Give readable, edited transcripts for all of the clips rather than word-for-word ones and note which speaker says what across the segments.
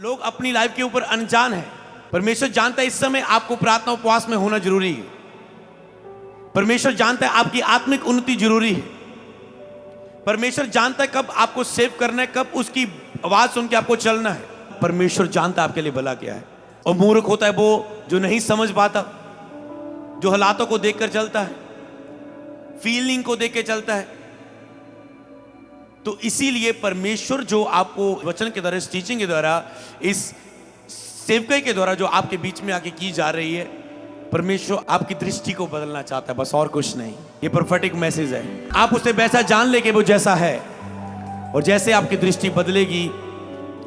Speaker 1: लोग अपनी लाइफ के ऊपर अनजान है। परमेश्वर जानता है इस समय आपको प्रार्थना उपवास में होना जरूरी है। परमेश्वर जानता है आपकी आत्मिक उन्नति जरूरी है। परमेश्वर जानता है कब आपको सेव करना है, कब उसकी आवाज सुन के आपको चलना है। परमेश्वर जानता है आपके लिए भला क्या है। और मूर्ख होता है वो जो नहीं समझ पाता, जो हालातों को देखकर चलता है, फीलिंग को देख के चलता है। तो इसीलिए परमेश्वर जो आपको वचन के द्वारा, इस टीचिंग के द्वारा, इस सेवकाई के द्वारा जो आपके बीच में आके की जा रही है, परमेश्वर आपकी दृष्टि को बदलना चाहता है, बस और कुछ नहीं। ये प्रोफेटिक मैसेज है। आप उसे वैसा जान ले कि वो जैसा है, और जैसे आपकी दृष्टि बदलेगी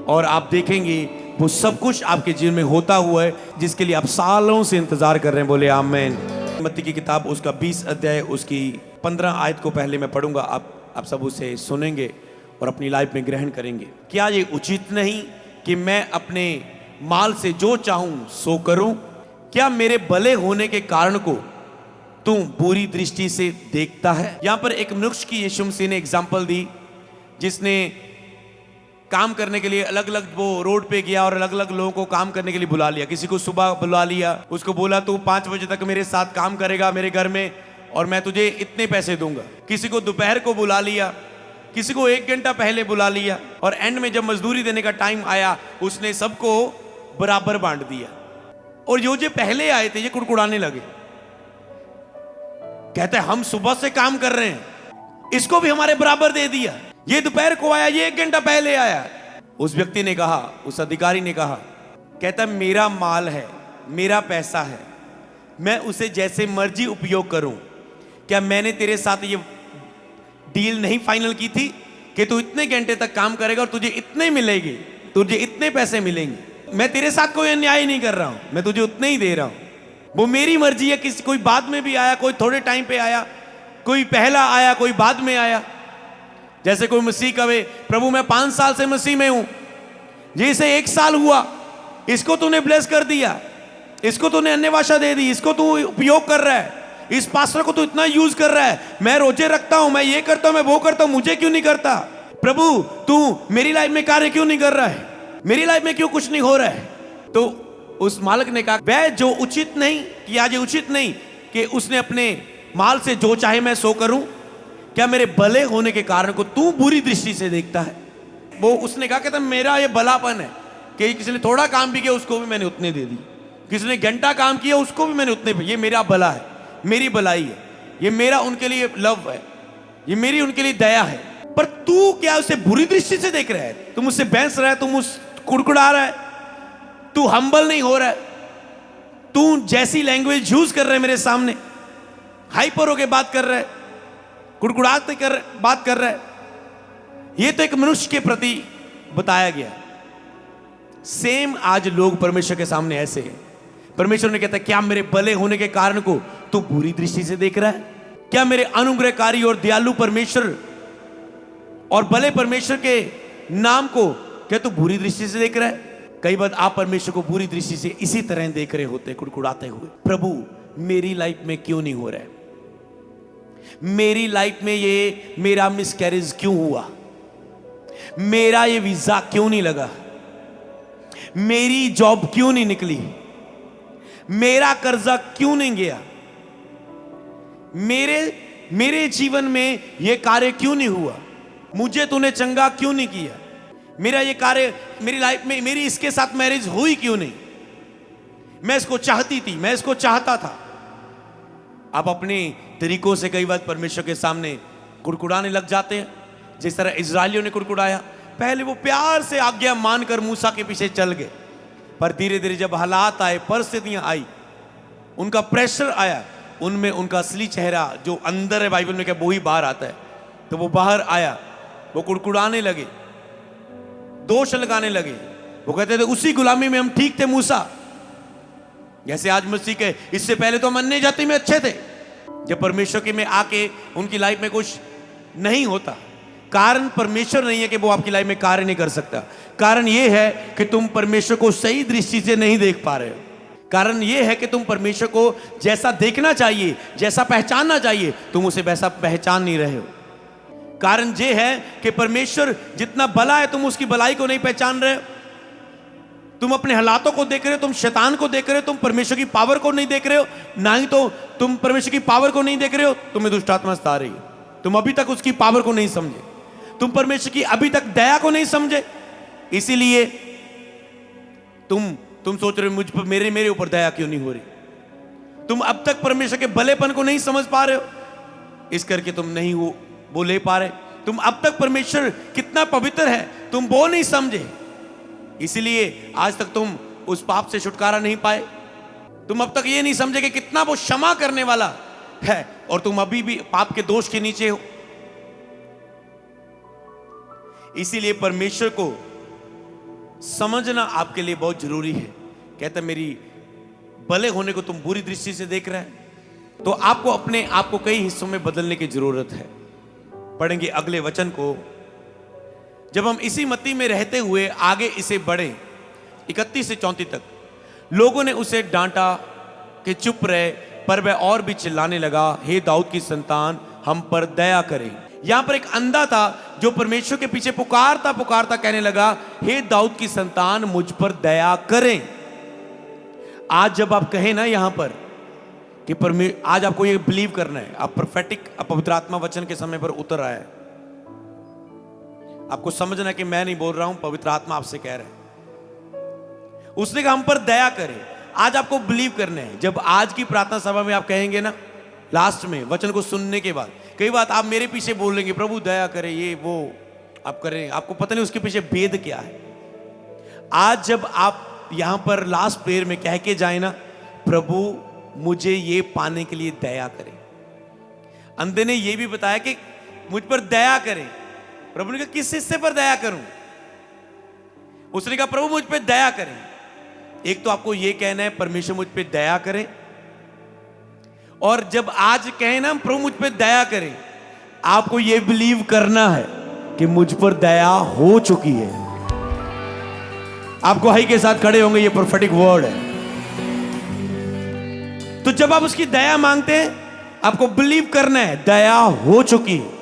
Speaker 1: और आप देखेंगे वो सब कुछ आपके जीवन में होता हुआ है जिसके लिए आप सालों से इंतजार कर रहे हैं। बोले आमीन। मत्ती की किताब उसका 20 अध्याय उसकी 15 आयत को पहले मैं पढ़ूंगा, आप सब उसे सुनेंगे और अपनी लाइफ में ग्रहण करेंगे। क्या ये उचित नहीं कि मैं अपने माल से जो चाहूं सो करूं? क्या मेरे भले होने के कारण को तू बुरी दृष्टि से देखता है? यहां पर एक मनुष्य की यीशु मसीह ने एग्जांपल दी, जिसने काम करने के लिए अलग अलग वो रोड पे गया और अलग अलग लोगों को काम करने के लिए बुला लिया। किसी को सुबह बुला लिया, उसको बोला तू 5 बजे तक मेरे साथ काम करेगा मेरे घर में और मैं तुझे इतने पैसे दूंगा। किसी को दोपहर को बुला लिया, किसी को 1 घंटा पहले बुला लिया, और एंड में जब मजदूरी देने का टाइम आया उसने सबको बराबर बांट दिया। और जो पहले आए थे ये कुड़कुड़ाने लगे, कहते हैं हम सुबह से काम कर रहे हैं, इसको भी हमारे बराबर दे दिया। ये दोपहर को आया, ये 1 घंटा पहले आया। उस व्यक्ति ने कहा, उस अधिकारी ने कहा, कहता मेरा माल है, मेरा पैसा है, मैं उसे जैसे मर्जी उपयोग करूं। क्या मैंने तेरे साथ ये डील नहीं फाइनल की थी कि तू इतने घंटे तक काम करेगा और तुझे इतने मिलेंगे, तुझे इतने पैसे मिलेंगे? मैं तेरे साथ कोई अन्याय नहीं कर रहा हूं, मैं तुझे उतने ही दे रहा हूं। वो मेरी मर्जी है। किसी कोई बाद में भी आया, कोई थोड़े टाइम पे आया, कोई पहला आया, कोई बाद में आया। जैसे कोई मसीह कहे प्रभु मैं 5 साल से मसीह में हूं, जैसे 1 साल हुआ, इसको तूने ब्लेस कर दिया, इसको तूने अन्य भाषा दे दी, इसको तू उपयोग कर रहा है, इस पास्टर को तू इतना यूज कर रहा है, मैं रोजे रखता हूं, मैं ये करता हूं, मैं वो करता हूं, मुझे क्यों नहीं करता? प्रभु तू मेरी लाइफ में कार्य क्यों नहीं कर रहा है? मेरी लाइफ में क्यों कुछ नहीं हो रहा है? तो उस मालिक ने कहा वह जो उचित नहीं कि आज उचित नहीं कि उसने अपने माल से जो चाहे मैं सो करूं? क्या मेरे भले होने के कारण को तू बुरी दृष्टि से देखता है? वो उसने कहा कहता मेरा ये भलापन है कि किसी ने थोड़ा काम भी किया उसको भी मैंने उतने दे दी, किसी ने घंटा काम किया उसको भी मैंने उतने, ये मेरा भला है, मेरी भलाई है, ये मेरा उनके लिए लव है, ये मेरी उनके लिए दया है। पर तू क्या उसे बुरी दृष्टि से देख रहा है? तुम उससे बहस रहा है, तुम उस कुड़कुड़ा रहा है, तू हम्बल नहीं हो रहा है, तू जैसी लैंग्वेज यूज कर रहा है मेरे सामने, हाइपर होके बात कर रहा है, कुड़कुड़ाते कर बात कर रहा है। ये तो एक मनुष्य के प्रति बताया गया। सेम आज लोग परमेश्वर के सामने ऐसे हैं। परमेश्वर ने कहता है क्या मेरे भले होने के कारण को तू बुरी दृष्टि से देख रहा है? क्या मेरे अनुग्रहकारी और दयालु परमेश्वर और भले परमेश्वर के नाम को क्या तू बुरी दृष्टि से देख रहा है? कई बार आप परमेश्वर को बुरी दृष्टि से इसी तरह देख रहे होते, कुड़कुड़ाते हुए, प्रभु मेरी लाइफ में क्यों नहीं हो रहा है? मेरी लाइफ में ये मेरा मिसकैरेज क्यों हुआ? मेरा ये वीजा क्यों नहीं लगा? मेरी जॉब क्यों नहीं निकली? मेरा कर्जा क्यों नहीं गया? मेरे जीवन में ये कार्य क्यों नहीं हुआ? मुझे तूने चंगा क्यों नहीं किया? मेरा ये कार्य मेरी लाइफ में, मेरी इसके साथ मैरिज हुई क्यों नहीं? मैं इसको चाहती थी, मैं इसको चाहता था। आप अपने तरीकों से कई बार परमेश्वर के सामने कुड़कुड़ाने लग जाते हैं, जिस तरह इजरायलियों ने कुड़कुड़ाया। पहले वो प्यार से आज्ञा मानकर मूसा के पीछे चल गए, पर धीरे धीरे जब हालात आए, परिस्थितियां आई, उनका प्रेशर आया, उनमें उनका असली चेहरा जो अंदर है, बाइबल में क्या वो ही बाहर आता है, तो वो बाहर आया। वो कुड़कुड़ाने लगे, दोष लगाने लगे। वो कहते थे उसी गुलामी में हम ठीक थे मूसा, जैसे आज मसीह के इससे पहले तो हम अन्य जाति में अच्छे थे। जब परमेश्वर के में आके उनकी लाइफ में कुछ नहीं होता, कारण परमेश्वर नहीं है कि वो आपकी लाइफ में कार्य नहीं कर सकता, कारण ये है कि तुम परमेश्वर को सही दृष्टि से नहीं देख पा रहे हो। कारण ये है कि तुम परमेश्वर को जैसा देखना चाहिए, जैसा पहचानना चाहिए, तुम उसे वैसा पहचान नहीं रहे हो। कारण ये है कि परमेश्वर जितना भला है तुम उसकी भलाई को नहीं पहचान रहे हो। तुम अपने हालातों को देख रहे हो, तुम शैतान को देख रहे हो, तुम परमेश्वर की पावर को नहीं देख रहे हो, ना ही तो तुम परमेश्वर की पावर को नहीं देख रहे हो, तुम्हें दुष्ट आत्मा सता रही है। तुम अभी तक उसकी पावर को नहीं समझे, तुम परमेश्वर की अभी तक दया को नहीं समझे, इसीलिए तुम सोच रहे हो मुझ पर मेरे ऊपर दया क्यों नहीं हो रही। तुम अब तक परमेश्वर के भलेपन को नहीं समझ पा रहे हो, इस करके तुम नहीं वो ले पा रहे। तुम अब तक परमेश्वर कितना पवित्र है तुम वो नहीं समझे, इसलिए आज तक तुम उस पाप से छुटकारा नहीं पाए। तुम अब तक ये नहीं समझे कि कितना वो क्षमा करने वाला है, और तुम अभी भी पाप के दोष के नीचे हो। इसीलिए परमेश्वर को समझना आपके लिए बहुत जरूरी है। कहता मेरी भले होने को तुम बुरी दृष्टि से देख रहे हैं, तो आपको अपने आप को कई हिस्सों में बदलने की जरूरत है। पढ़ेंगे अगले वचन को। जब हम इसी मत्ती में रहते हुए आगे इसे बढ़े 31 से 34 तक, लोगों ने उसे डांटा कि चुप रहे, पर वह और भी चिल्लाने लगा, हे दाऊद की संतान, हम पर दया करे। यहां पर एक अंधा था जो परमेश्वर के पीछे पुकारता पुकारता कहने लगा, हे दाऊद की संतान, मुझ पर दया करें। आज जब आप कहें ना यहां पर कि आज आपको ये बिलीव करना है, आप प्रोफेटिक पवित्र आत्मा वचन के समय पर उतर आया है, आपको समझना है कि मैं नहीं बोल रहा हूं, पवित्र आत्मा आपसे कह रहा है। उसने कहा हम पर दया करे। आज आपको बिलीव करना है। जब आज की प्रार्थना सभा में आप कहेंगे ना, लास्ट में वचन को सुनने के बाद कई बात आप मेरे पीछे बोलेंगे, प्रभु दया करे, ये वो आप करें, आपको पता नहीं उसके पीछे भेद क्या है। आज जब आप यहां पर लास्ट प्रेयर में कह के जाए ना, प्रभु मुझे ये पाने के लिए दया करें। अंधे ने ये भी बताया कि मुझ पर दया करें। प्रभु ने कहा किस हिस्से पर दया करूं? उसने कहा प्रभु मुझ पर दया करें। एक तो आपको यह कहना है परमेश्वर मुझ पर दया करे, और जब आज कहें ना प्रभु मुझ पर दया करें, आपको यह बिलीव करना है कि मुझ पर दया हो चुकी है। आप गवाही के साथ खड़े होंगे, ये प्रोफेटिक वर्ड है। तो जब आप उसकी दया मांगते हैं, आपको बिलीव करना है दया हो चुकी है।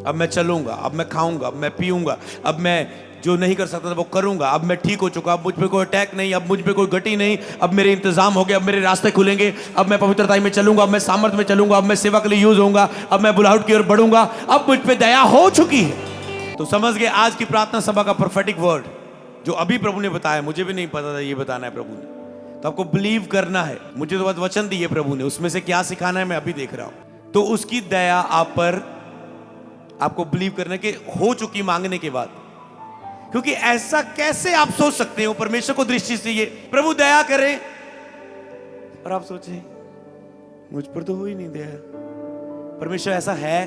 Speaker 1: अब मैं चलूंगा, अब मैं खाऊंगा, अब मैं पीऊंगा, अब मैं जो नहीं कर सकता था वो करूंगा, अब मैं ठीक हो चुका, अब मुझ पे कोई अटैक नहीं, अब मुझ पे कोई गति नहीं, अब मेरे इंतजाम हो गए, अब मेरे रास्ते खुलेंगे, अब मैं पवित्रता में चलूंगा, अब मैं सामर्थ्य में चलूंगा, अब मैं सेवा के लिए यूज होऊंगा, अब मैं बुलाहट की ओर बढ़ूंगा, अब मुझ पे दया हो चुकी है। तो समझ गए आज की प्रार्थना सभा का प्रोफेटिक वर्ड जो अभी प्रभु ने बताया, मुझे भी नहीं पता था ये बताना है प्रभु ने। तो आपको बिलीव करना है। मुझे तो बहुत वचन दिए प्रभु ने, उसमें से क्या सिखाना है मैं अभी देख रहा हूं। तो उसकी दया आप पर आपको बिलीव करना कि हो चुकी मांगने के बाद। क्योंकि ऐसा कैसे आप सोच सकते हो परमेश्वर को दृष्टि से ये प्रभु दया करे, और आप सोचें मुझ पर तो हो ही नहीं दया। परमेश्वर ऐसा है?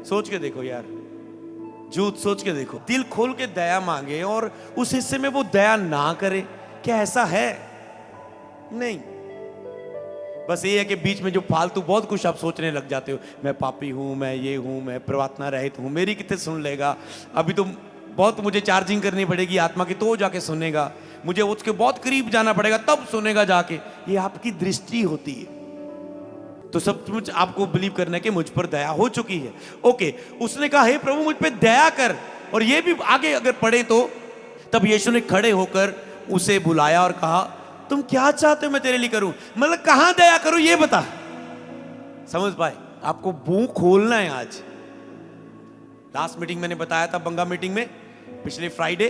Speaker 1: सोच के देखो यार, झूठ सोच के देखो। दिल खोल के दया मांगे और उस हिस्से में वो दया ना करे, क्या ऐसा है? नहीं। बस ये है कि बीच में जो फालतू बहुत कुछ आप सोचने लग जाते हो, मैं पापी हूं, मैं ये हूं, मैं प्रार्थना रहित हूं, मेरी कितने सुन लेगा, अभी तो बहुत मुझे चार्जिंग करनी पड़ेगी आत्मा की तो जाके सुनेगा, मुझे उसके बहुत करीब जाना पड़ेगा तब सुनेगा जाके। ये आपकी दृष्टि होती है। तो सब कुछ आपको बिलीव करना है कि मुझ पर दया हो चुकी है। ओके, उसने कहा हे प्रभु मुझ पे दया कर। और ये भी आगे अगर पढ़े तो तब यीशु ने खड़े होकर उसे बुलाया और कहा तुम क्या चाहते हो मैं तेरे लिए करूं? मतलब कहां दया करूं ये बता। समझ पाए? आपको मुंह खोलना है आज। लास्ट मीटिंग मैंने बताया था, बंगा मीटिंग में, पिछले फ्राइडे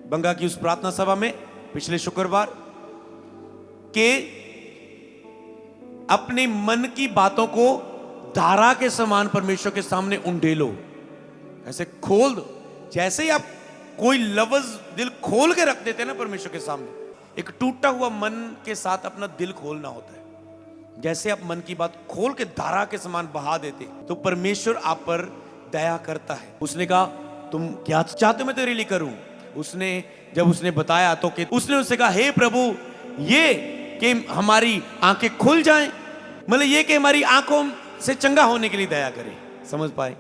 Speaker 1: बंगा की उस प्रार्थना सभा में पिछले शुक्रवार, के अपने मन की बातों को धारा के समान परमेश्वर के सामने उंडेलो, ऐसे खोल दो। जैसे ही आप कोई लफ्ज दिल खोल के रख देते हैं ना परमेश्वर के सामने, एक टूटा हुआ मन के साथ अपना दिल खोलना होता है। जैसे आप मन की बात खोल के धारा के समान बहा देते तो परमेश्वर आप पर दया करता है। उसने कहा तुम क्या चाहते हो मैं तेरे लिए करूं? उसने जब उसने बताया तो कि उसने उससे कहा हे प्रभु ये कि हमारी आंखें खुल जाएं, मतलब ये कि हमारी आंखों से चंगा होने के लिए दया करे। समझ पाए?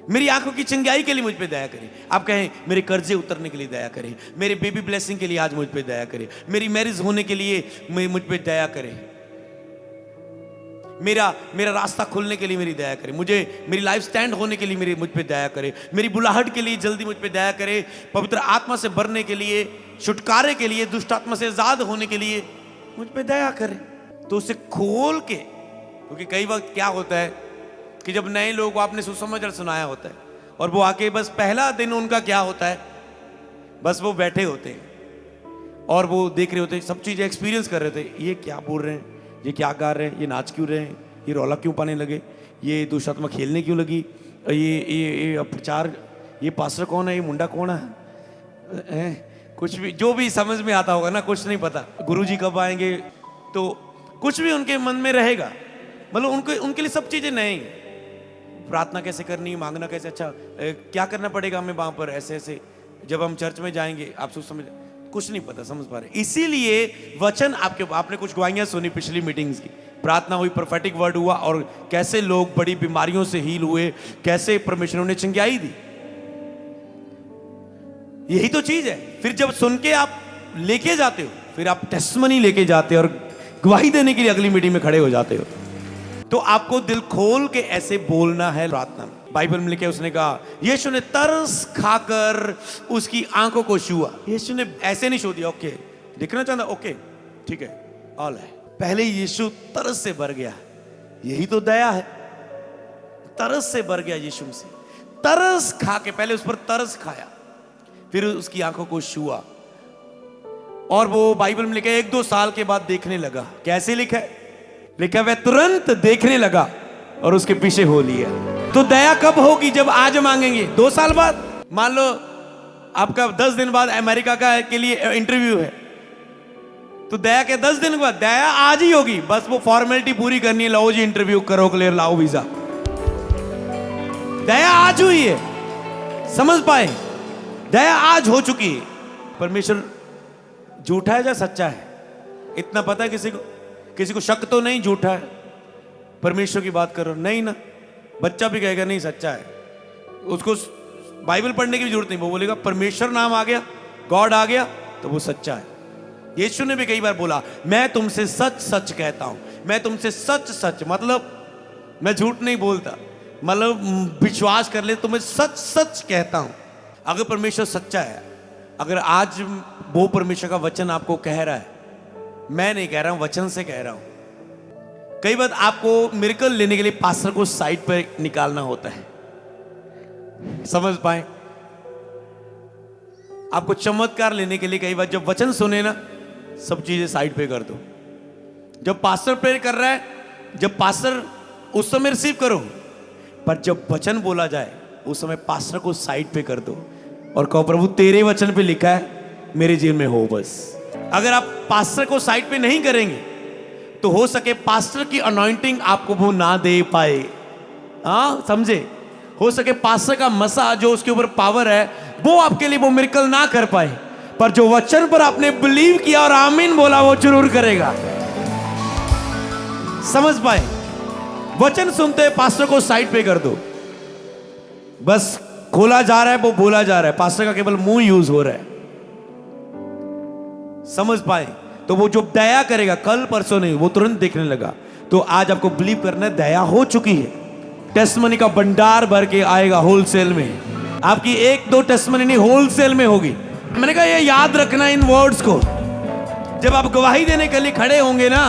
Speaker 1: मेरी आंखों की चंगाई के लिए मुझ पे दया करें। आप कहें मेरे कर्जे उतरने के लिए दया करें, मेरे बेबी ब्लेसिंग के लिए आज मुझ पे दया करें, मेरी मैरिज होने के लिए मुझ पे दया करें। मेरा मेरा रास्ता खुलने के लिए मेरी दया करे, मुझे मेरी लाइफ स्टैंड होने के लिए मुझ पे दया करे, मेरी बुलाहट के लिए जल्दी मुझ पे दया करे, पवित्र आत्मा से भरने के लिए, छुटकारे के लिए, दुष्ट आत्मा से आजाद होने के लिए मुझ पे दया करे। तो उसे खोल के, क्योंकि कई वक्त क्या होता है कि जब नए लोग आपने सुसमाचार सुनाया होता है और वो आके बस पहला दिन उनका क्या होता है, बस वो बैठे होते हैं और वो देख रहे होते हैं, सब चीजें एक्सपीरियंस कर रहे थे, ये क्या बोल रहे हैं, ये क्या गा रहे हैं, ये नाच क्यों रहे हैं, ये रौला क्यों पाने लगे, ये दुष्ट आत्मा खेलने क्यों लगी, ये प्रचार, ये पास्टर कौन है, ये मुंडा कौन है, कुछ भी जो भी समझ में आता होगा ना, कुछ नहीं पता गुरुजी कब आएंगे, तो कुछ भी उनके मन में रहेगा, मतलब उनके लिए सब चीजें नई, प्रार्थना कैसे करनी, मांगना कैसे, अच्छा क्या करना पड़ेगा हमें वहां पर, ऐसे ऐसे जब हम चर्च में जाएंगे, आप सोच समझ, कुछ नहीं पता, समझ पा रहे। इसीलिए वचन आपने कुछ गवाहियां सुनी पिछली मीटिंग्स की, प्रार्थना हुई, प्रोफेटिक वर्ड हुआ और कैसे लोग बड़ी बीमारियों से हील हुए, कैसे परमेश्वर ने चंगाई दी, यही तो चीज है। फिर जब सुन के आप लेके जाते हो, फिर आप टेस्टमनी लेके जाते हो और गवाही देने के लिए अगली मीटिंग में खड़े हो जाते हो। तो आपको दिल खोल के ऐसे बोलना है प्रार्थना में। बाइबल में लिखे, उसने कहा यीशु ने तरस खाकर उसकी आंखों को छुआ। यीशु ने ऐसे नहीं छू दिया, ओके दिखना चाहता, ओके ठीक है, ऑल है। पहले यीशु तरस से भर गया, यही तो दया है, तरस से भर गया यीशु से, तरस खा के पहले उस पर तरस खाया, फिर उसकी आंखों को छुआ और वो बाइबल में लिखा है 1-2 साल के बाद देखने लगा। कैसे लिखा है? लिखा वह तुरंत देखने लगा और उसके पीछे हो लिया। तो दया कब होगी? जब आज मांगेंगे। 2 साल बाद, मान लो आपका 10 दिन बाद अमेरिका का के लिए इंटरव्यू है, तो दया के 10 दिन के बाद, दया आज ही होगी, बस वो फॉर्मेलिटी पूरी करनी है, लाओ जी इंटरव्यू करो, क्लियर, लाओ वीजा। दया आज हुई है, समझ पाए? दया आज हो चुकी है। परमेश्वर झूठा है या सच्चा है? इतना पता है किसी को शक तो नहीं झूठा है? परमेश्वर की बात करो, नहीं ना, बच्चा भी कहेगा नहीं सच्चा है, उसको बाइबल पढ़ने की भी जरूरत नहीं, वो बोलेगा परमेश्वर नाम आ गया, गॉड आ गया, तो वो सच्चा है। यीशु ने भी कई बार बोला, मैं तुमसे सच सच कहता हूं, मैं तुमसे सच सच, मतलब मैं झूठ नहीं बोलता, मतलब विश्वास कर ले, तुम्हें सच सच कहता हूं। अगर परमेश्वर सच्चा है, अगर आज वो परमेश्वर का वचन आपको कह रहा है, मैं नहीं कह रहा हूं, वचन से कह रहा हूं। कई बार आपको मिरेकल लेने के लिए पास्टर को साइड पर निकालना होता है, समझ पाए? आपको चमत्कार लेने के लिए कई बार जब वचन सुने ना, सब चीजें साइड पे कर दो। जब पास्टर प्रेयर कर रहा है, जब पास्टर, उस समय रिसीव करो, पर जब वचन बोला जाए उस समय पास्टर को साइड पे कर दो और कहो प्रभु तेरे वचन पे लिखा है, मेरे जीवन में हो बस। अगर आप पास्टर को साइड पे नहीं करेंगे तो हो सके पास्टर की अनॉइंटिंग आपको वो ना दे पाए, हाँ समझे? हो सके पास्टर का मसा जो उसके ऊपर पावर है वो आपके लिए वो मिरेकल ना कर पाए, पर जो वचन पर आपने बिलीव किया और आमीन बोला वो जरूर करेगा। समझ पाए? वचन सुनते पास्टर को साइड पे कर दो, बस खोला जा रहा है, वो बोला जा रहा है, पास्टर का केवल मुंह यूज हो रहा है। समझ पाए? तो वो जो दया करेगा, कल परसों नहीं, वो तुरंत देखने लगा। तो आज आपको बिलीव करना है, दया हो चुकी है, टेस्टमनी का भंडार भर के आएगा होलसेल में। आपकी 1-2 टेस्टमनी नहीं, होलसेल में होगी। मैंने कहा ये याद रखना इन वर्ड्स को। जब आप गवाही देने के लिए खड़े होंगे ना,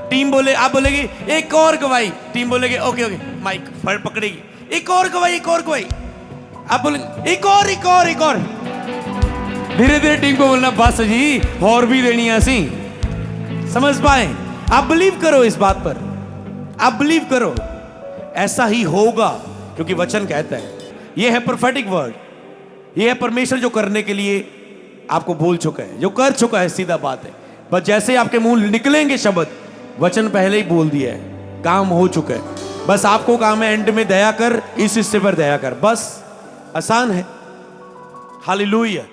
Speaker 1: टीम बोले, आप बोलेगी एक और गवाही, टीम बोलेगी ओके ओके, माइक फड़ पकड़ेगी, एक और गवाही, एक और गवाही, आप बोलेंगे एक और, एक और, एक और। धीरे धीरे टीम को बोलना बस जी और भी देनी है ऐसी। समझ पाए? आप बिलीव करो इस बात पर, आप बिलीव करो, ऐसा ही होगा, क्योंकि वचन कहता है। यह है प्रोफेटिक वर्ड, यह है परमेश्वर जो करने के लिए आपको बोल चुका है, जो कर चुका है, सीधा बात है। बस जैसे आपके मुंह निकलेंगे शब्द, वचन पहले ही बोल दिया है, काम हो चुका है। बस आपको काम है एंड में दया कर, इस हिस्से पर दया कर, बस आसान है। हालेलुया।